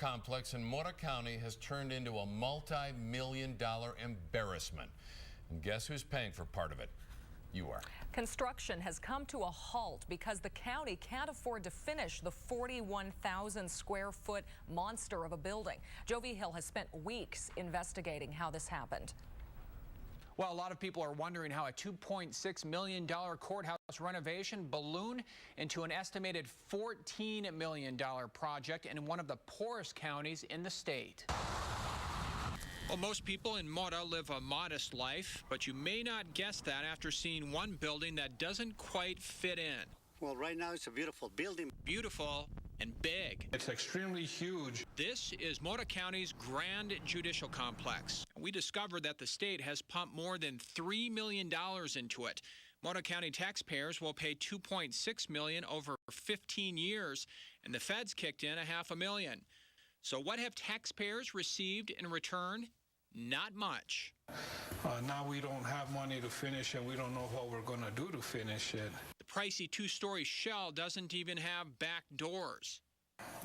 complex in Mora County has turned into a multi-million-dollar embarrassment. And guess who's paying for part of it? You are. Construction has come to a halt because the county can't afford to finish the 41,000 square foot monster of a building. Jovi Hill has spent weeks investigating how this happened. Well, a lot of people are wondering how a $2.6 million courthouse renovation ballooned into an estimated $14 million project in one of the poorest counties in the state. Well, most people in Mora live a modest life, but you may not guess that after seeing one building that doesn't quite fit in. Well, right now it's a beautiful building. Beautiful and big. It's extremely huge. This is Mora County's Grand Judicial Complex. We discovered that the state has pumped more than $3 million into it. Mora County taxpayers will pay $2.6 million over 15 years, and the feds kicked in $500,000. So what have taxpayers received in return? Not much. Now we don't have money to finish, and we don't know what we're going to do to finish it. The pricey two-story shell doesn't even have back doors.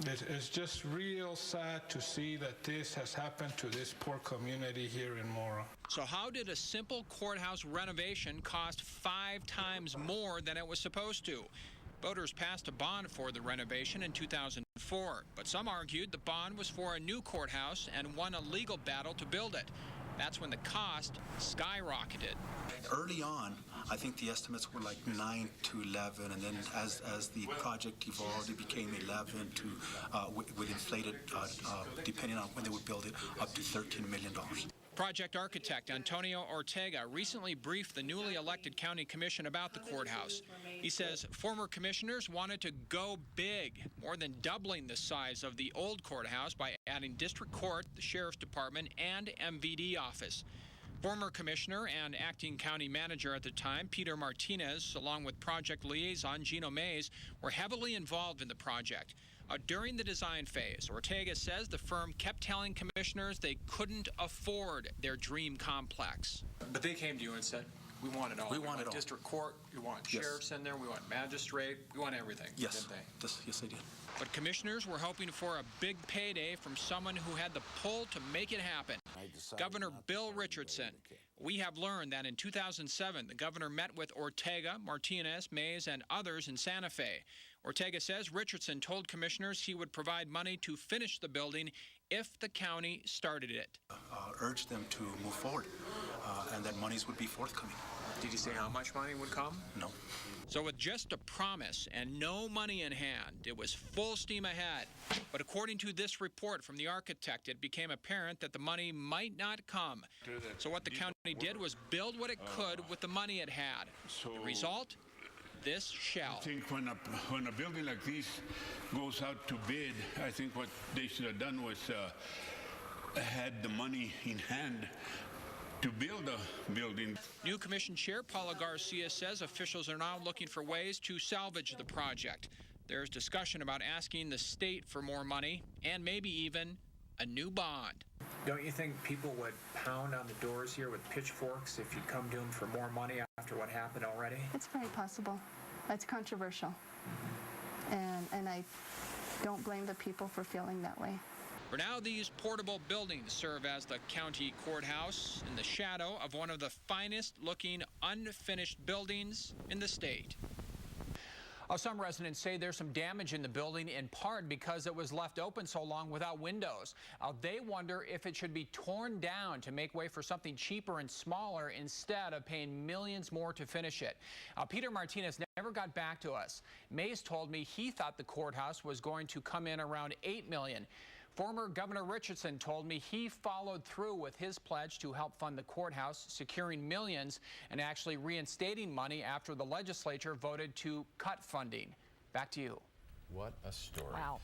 It's just real sad to see that this has happened to this poor community here in Mora. So how did a simple courthouse renovation cost 5 times more than it was supposed to? Voters passed a bond for the renovation in 2004, but some argued the bond was for a new courthouse and won a legal battle to build it. That's when the cost skyrocketed. Early on, I think the estimates were like 9 to 11, and then as the project evolved, it became 11 to, with inflated, depending on when they would build it, up to $13 million. Project architect Antonio Ortega recently briefed the newly elected county commission about the courthouse. He says former commissioners wanted to go big, more than doubling the size of the old courthouse by adding district court, the sheriff's department, and MVD office. Former commissioner and acting county manager at the time, Peter Martinez, along with project liaison Gino Mays, were heavily involved in the project. During the design phase, Ortega says the firm kept telling commissioners they couldn't afford their dream complex. But they came to you and said, we want it all. We want it all. District court, we want Yes. sheriffs in there, we want magistrate, we want everything. Yes, Didn't they? yes, they did. But commissioners were hoping for a big payday from someone who had the pull to make it happen. Governor Bill Richardson. We have learned that in 2007, the governor met with Ortega, Martinez, Mays, and others in Santa Fe. Ortega says Richardson told commissioners he would provide money to finish the building if the county started it. Urged them to move forward, and that monies would be forthcoming. Did you say how much money would come? No. So with just a promise and no money in hand, it was full steam ahead. But according to this report from the architect, it became apparent that the money might not come. So what the county did was build what it could with the money it had. The result? This shell. I think when a building like this goes out to bid, I think what they should have done was had the money in hand to build a building. New Commission Chair Paula Garcia says officials are now looking for ways to salvage the project. There's discussion about asking the state for more money and maybe even a new bond. Don't you think people would pound on the doors here with pitchforks if you come to them for more money after what happened already? It's very possible. It's controversial. And I don't blame the people for feeling that way. For now, these portable buildings serve as the county courthouse in the shadow of one of the finest looking unfinished buildings in the state. Some residents say there's some damage in the building, in part because it was left open so long without windows. They wonder if it should be torn down to make way for something cheaper and smaller instead of paying millions more to finish it. Peter Martinez never got back to us. Mays told me he thought the courthouse was going to come in around $8 million. Former Governor Richardson told me he followed through with his pledge to help fund the courthouse, securing millions and actually reinstating money after the legislature voted to cut funding. Back to you. What a story. Wow.